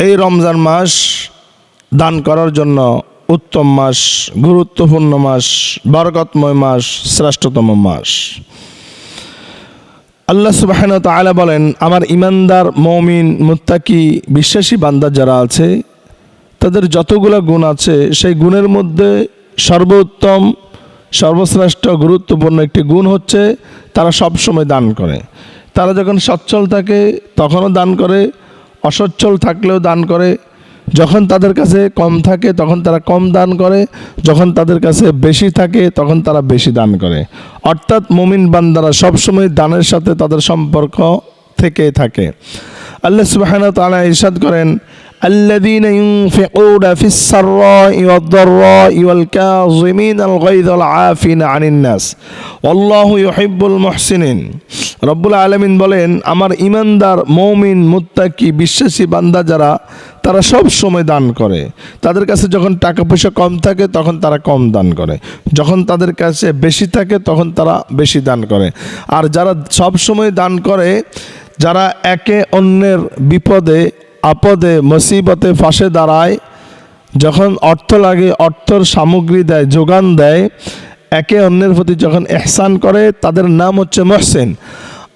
এই রমজান মাস দান করার জন্য উত্তম মাস, গুরুত্বপূর্ণ মাস, বরকতময় মাস, শ্রেষ্ঠতম মাস। আল্লাহ সুবহানাহু ওয়া তাআলা বলেন, আমার ঈমানদার মুমিন মুত্তাকি বিশ্বাসী বান্দা যারা আছে তাদের যতগুলো গুণ আছে সেই গুণের মধ্যে সর্বোত্তম, সর্বশ্রেষ্ঠ, গুরুত্বপূর্ণ একটি গুণ হচ্ছে তারা সব সময় দান করে। তারা যখন সচ্ছল থাকে তখনও দান করে, অসচ্ছল থাকলেও দান করে। যখন তাদের কাছে কম থাকে তখন তারা কম দান করে, যখন তাদের কাছে বেশি থাকে তখন তারা বেশি দান করে। অর্থাৎ মুমিন বান্দারা সবসময় দানের সাথে তাদের সম্পর্ক থেকে থাকে। আল্লাহ সুবহানাহু ওয়া তাআলা ইরশাদ করেন, আল্লাযীনা ইউনফিকুনা ফিস সাররাই ওয়াদ দাররাই ওয়াল কাযিমিনাল গায়য ওয়াল আফিনা আনিন নাস ওয়াল্লাহু ইউহিব্বুল মুহসিনিন। রব্বুল আলামিন বলেন, আমার ঈমানদার মুমিন মুত্তাকি বিশ্বাসী বান্দা যারা, তারা সব সময় দান করে। তাদের কাছে যখন টাকা পয়সা কম থাকে তখন তারা কম দান করে, যখন তাদের কাছে বেশি থাকে তখন তারা বেশি দান করে। আর যারা সব সময় দান করে, যারা একে অন্যের বিপদে আপদে মুসিবতে পাশে দাঁড়ায়, যখন অর্থ লাগে অর্থর সামগ্রী দেয়, যোগান দেয়, একে অন্যের প্রতি যখন ইহসান করে, তাদের নাম হচ্ছে মুহসিন।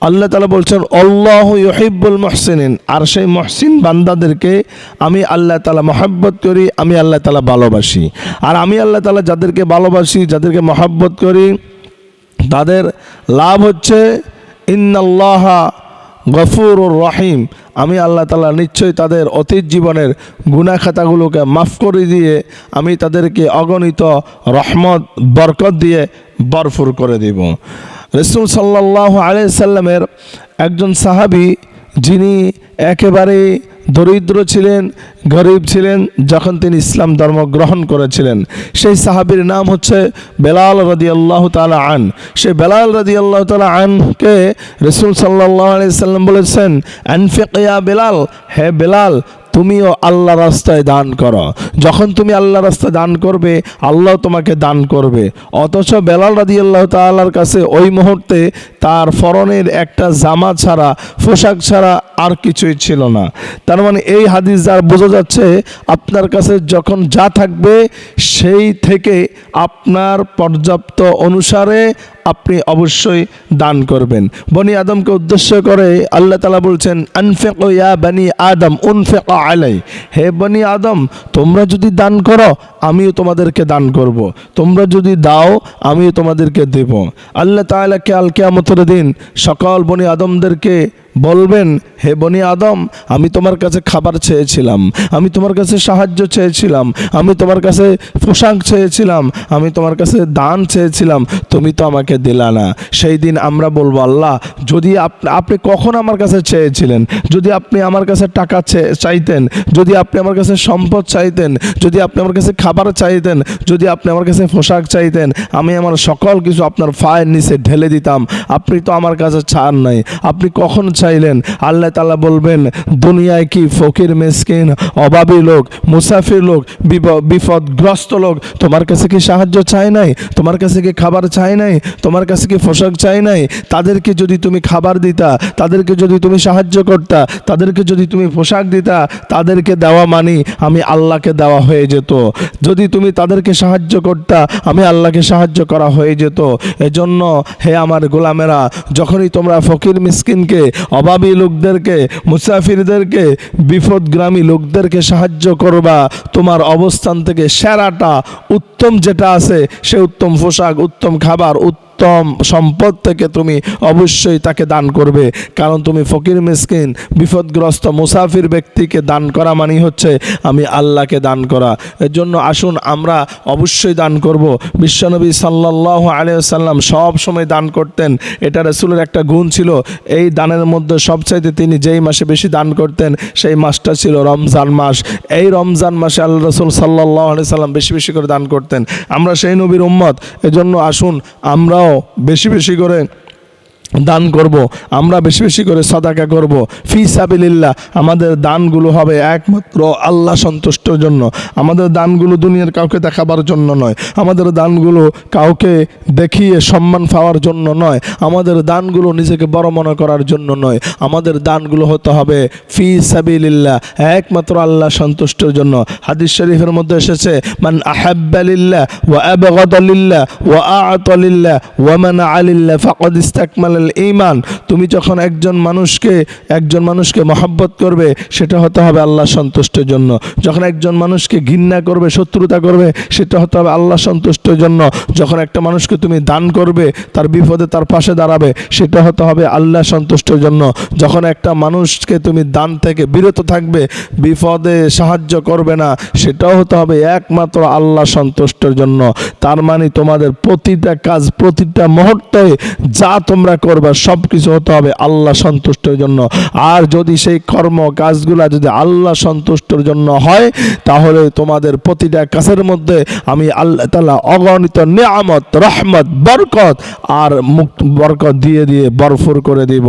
আল্লাহ তাআলা বলছেন, আল্লাহু ইউহিব্বুল মুহসিনিন। আর সেই মুহসিন বান্দাদেরকে আমি আল্লাহ তাআলা মহব্বত করি, আমি আল্লাহ তাআলা ভালোবাসি। আর আমি আল্লাহ তাআলা যাদেরকে ভালোবাসি, যাদেরকে মহব্বত করি, তাদের লাভ হচ্ছে ইন্নাল্লাহা গফুরুর রহিম। আমি আল্লাহ তাআলা নিশ্চয়ই তাদের অতীত জীবনের গুনাহ খাতাগুলোকে মাফ করে দিয়ে আমি তাদেরকে অগণিত রহমত বরকত দিয়ে ভরপুর করে দেব। রাসূল সাল্লাল্লাহু আলাইহি সাল্লামের একজন সাহাবী, যিনি একেবারে দরিদ্র ছিলেন, গরিব ছিলেন, যখন তিনি ইসলাম ধর্ম গ্রহণ করেছিলেন, সেই সাহাবীর নাম হচ্ছে বেলাল রাদিয়াল্লাহু তাআলা আন। সেই বেলাল রাদিয়াল্লাহু তাআলা আনকে রাসূল সাল্লাল্লাহু আলাইহি সাল্লাম বলেছেন, আনফিক ইয়া বেলাল, হে বেলাল তুমিও আল্লাহ রাস্তায় দান করো। যখন তুমি আল্লাহ রাস্তায় দান করবে, আল্লাহ তোমাকে দান করবে। অথচ বেলাল রাদিয়াল্লাহু তাআলার কাছে ওই মুহূর্তে তার পরনের একটা জামা ছাড়া, পোশাক ছাড়া আর কিছুই ছিল না। তার মানে এই হাদিস দ্বারা বোঝা যাচ্ছে, আপনার কাছে যখন যা থাকবে সেই থেকে আপনার পর্যাপ্ত অনুসারে আপনি অবশ্যই দান করবেন। বনি আদমকে উদ্দেশ্য করে আল্লাহ তাআলা বলছেন, আনফিকু ইয়া বনি আদম উনফিক আলাই। হে বনি আদম, তোমরা যদি দান করো আমিও তোমাদেরকে দান করব, তোমরা যদি দাও আমিও তোমাদেরকে দেব। আল্লাহ তাআলা কাল কিয়ামতের দিন সকল বনি আদমদেরকে বলবেন, হে বনি আদম, আমি তোমার কাছে খাবার চেয়েছিলাম, আমি তোমার কাছে সাহায্য চেয়েছিলাম, আমি তোমার কাছে পোশাক চেয়েছিলাম, আমি তোমার কাছে দান চেয়েছিলাম, তুমি তো আমাকে দিলা না। সেই দিন আমরা বলবো, আল্লাহ, যদি আপনি কখন আমার কাছে চেয়েছিলেন? যদি আপনি আমার কাছে টাকা চাইতেন, যদি আপনি আমার কাছে সম্পদ চাইতেন, যদি আপনি আমার কাছে খাবার চাইতেন, যদি আপনি আমার কাছে পোশাক চাইতেন, আমি আমার সকল কিছু আপনার পায়ের নিচে ঢেলে দিতাম। আপনি তো আমার কাছে ছাড় নাই, আপনি কখন চাইলেন? আল্লাহ তাআলা বলবেন, দুনিয়ায় কি ফকির মিসকিন, অভাবী লোক, মুসাফির লোক, বিপদগ্রস্ত লোক তোমার কাছে কি সাহায্য চায় নাই? তোমার কাছে কি খাবার চায় নাই? তোমার কাছে কি পোশাক চায় নাই? তাদেরকে যদি তুমি খাবার দিতা, তাদেরকে যদি তুমি সাহায্য করতা, তাদেরকে যদি তুমি পোশাক দিতা, তাদেরকে দেওয়া মানে আমি আল্লাহকে দেওয়া হয়ে যেত। যদি তুমি তাদেরকে সাহায্য করতা, আমি আল্লাহকে সাহায্য করা হয়ে যেত। এজন্য হে আমার গোলামেরা, যখনই তোমরা ফকির মিসকিনকে, অভাবী লোকদেরকে, মুসাফিরদেরকে, বিপদগ্রামী লোকদেরকে সাহায্য করবা, তোমার অবস্থান থেকে সেরাটা, উত্তম যেটা আছে, সে উত্তম পোশাক, উত্তম খাবার, উত্তম সম্পদ থেকে তুমি অবশ্যই তাকে দান করবে। কারণ তুমি ফকির মিসকিন, বিপদগ্রস্ত, মুসাফির ব্যক্তিকে দান করা মানে হচ্ছে আমি আল্লাহকে দান করা। এর জন্য আসুন আমরা অবশ্যই দান করব। বিশ্বনবী সাল্লাল্লাহু আলাইহি ওয়াসাল্লাম সব সময় দান করতেন, এটা রাসূলের একটা গুণ ছিল। এই দানের মধ্যে সবচাইতে তিনি যেই মাসে বেশি দান করতেন সেই মাসটা ছিল রমজান মাস। এই রমজান মাসে আল্লাহ রাসূল সাল্লাল্লাহু আলাইহি ওয়াসাল্লাম বেশি বেশি করে দান করতেন। আমরা সেই নবীর উম্মত, এজন্য আসুন আমরাও বেশি বেশি করে দান করব, আমরা বেশি বেশি করে সাদাকা করব ফি সাবিলিল্লাহ। আমাদের দানগুলো হবে একমাত্র আল্লাহ সন্তুষ্টর জন্য। আমাদের দানগুলো দুনিয়ার কাউকে দেখাবার জন্য নয়, আমাদের দানগুলো কাউকে দেখিয়ে সম্মান পাওয়ার জন্য নয়, আমাদের দানগুলো নিজেকে বড় মনে করার জন্য নয়। আমাদের দানগুলো হতে হবে ফি সাবিলিল্লাহ, একমাত্র আল্লাহ সন্তুষ্টের জন্য। হাদিস শরীফের মধ্যে এসেছে, মান আহাব্বা লিল্লাহ ওয়া আবগাদা লিল্লাহ ওয়া আ'তা লিল্লাহ ওয়া মানা'a লিল্লাহ ফাকাদ ইসতাকমালাল ঈমান। তুমি যখন একজন মানুষকে মহব্বত করবে, সেটা হতে হবে আল্লাহ সন্তুষ্টের জন্য। যখন একজন মানুষকে ঘৃণা করবে, শত্রুতা করবে, সেটা হতে হবে আল্লাহ সন্তুষ্টের জন্য। যখন একটা মানুষকে তুমি দান করবে, তার বিপদে তার পাশে দাঁড়াবে, সেটা হতে হবে আল্লাহ সন্তুষ্টের জন্য। যখন একটা মানুষকে তুমি দান থেকে বিরত থাকবে, বিপদে সাহায্য করবে না, সেটাও হতে হবে একমাত্র আল্লাহ সন্তুষ্টের জন্য। তার মানে তোমাদের প্রতিটা কাজ, প্রতিটা মুহূর্তে যা তোমরা করবে, সব কিছু হতে হবে আল্লাহ সন্তুষ্টের জন্য। আর যদি সেই কর্ম কাজগুলা যদি আল্লাহ সন্তুষ্টের জন্য হয়, তাহলে তোমাদের প্রতিটা কাজের মধ্যে আমি আল্লাহ তাআলা অগণিত নিয়ামত, রহমত, বরকত আর বরকত দিয়ে দিয়ে ভরপুর করে দিব।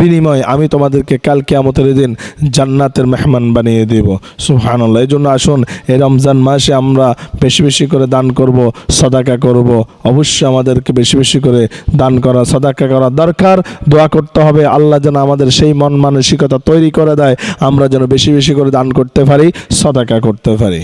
বিনিময়ে আমি তোমাদেরকে কাল কিয়ামতের দিন জান্নাতের মেহমান বানিয়ে দেব। সুবহানাল্লাহ। এই জন্য আসুন এই রমজান মাসে আমরা বেশি বেশি করে দান করব, সাদাকা করব। অবশ্যই আমাদেরকে বেশি বেশি করে দান করা, সাদাকা করা দরকার। দোয়া করতে হবে আল্লাহ যেন আমাদের সেই মন মানসিকতা তৈরি করে দেয়, আমরা যেন বেশি বেশি করে দান করতে পারি, সাদাকা করতে পারি।